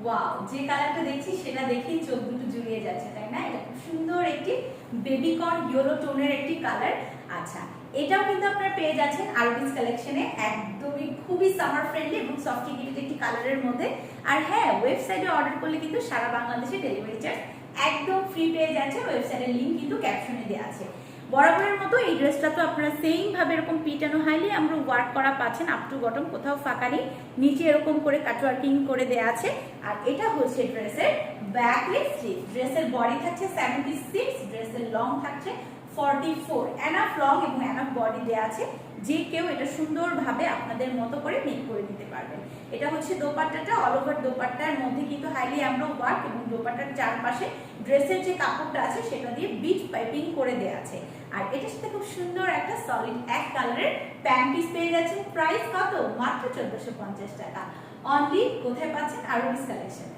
Wow, যে কালারটা দেখছি সেটা দেখেই চোখ দুটো জুড়িয়ে যাচ্ছে, তাই না? এটা খুব সুন্দর একটি বেবি কর্ন ইয়েলো টোনের একটি কালার। আচ্ছা, এটাও কিন্তু আপনারা পেয়ে যাচ্ছেন আরবিস কালেকশনে, একদমই খুবই সামার ফ্রেন্ডলি এবং সফট গিফটেড একটি কালারের মধ্যে। আর হ্যাঁ, ওয়েবসাইটে অর্ডার করলে কিন্তু সারা বাংলাদেশে ডেলিভারি চার্জ একদম ফ্রি পেয়ে যাচ্ছে। ওয়েবসাইটের লিংক কিন্তু ক্যাপশনে দেওয়া আছে। বরাবরের মতো এই ড্রেসটা তো আপনারা সেম ভাবে এরকম পিটানো হাইলি আমরা ওয়ার্ক করা পাচ্ছেন, আপ টু বটম, কোথাও ফাঁকা নেই। নিচে এরকম করে কাটওয়ার্কিং করে দেওয়া আছে। আর এটা হচ্ছে ড্রেসের ব্যাকলেস স্লিভ। ড্রেসের বডি থাকছে 76, ড্রেসের লং থাকছে 44। এনাফ লং এবং এনাফ বডি দেওয়া আছে, যে কেউ এটা সুন্দরভাবে আপনাদের মতো করে মেক করে নিতে পারবেন। এটা হচ্ছে দোপাট্টাটা, অল ওভার দোপাট্টার মধ্যে কিন্তু হাইলি আমরা ওয়ার্ক এবং দোপাট্টার চারপাশে ড্রেসের যে কাপড়টা আছে সেটা দিয়ে বিট পাইপিং করে দেওয়া আছে। আর এটার সাথে খুব সুন্দর একটা সলিড এক কালারের প্যান্ট পিস পেয়ে যাচ্ছেন। প্রাইস কত? মাত্র 1450 টাকা। অনলি কোথায় পাচ্ছেন? আরবিস কালেকশনে।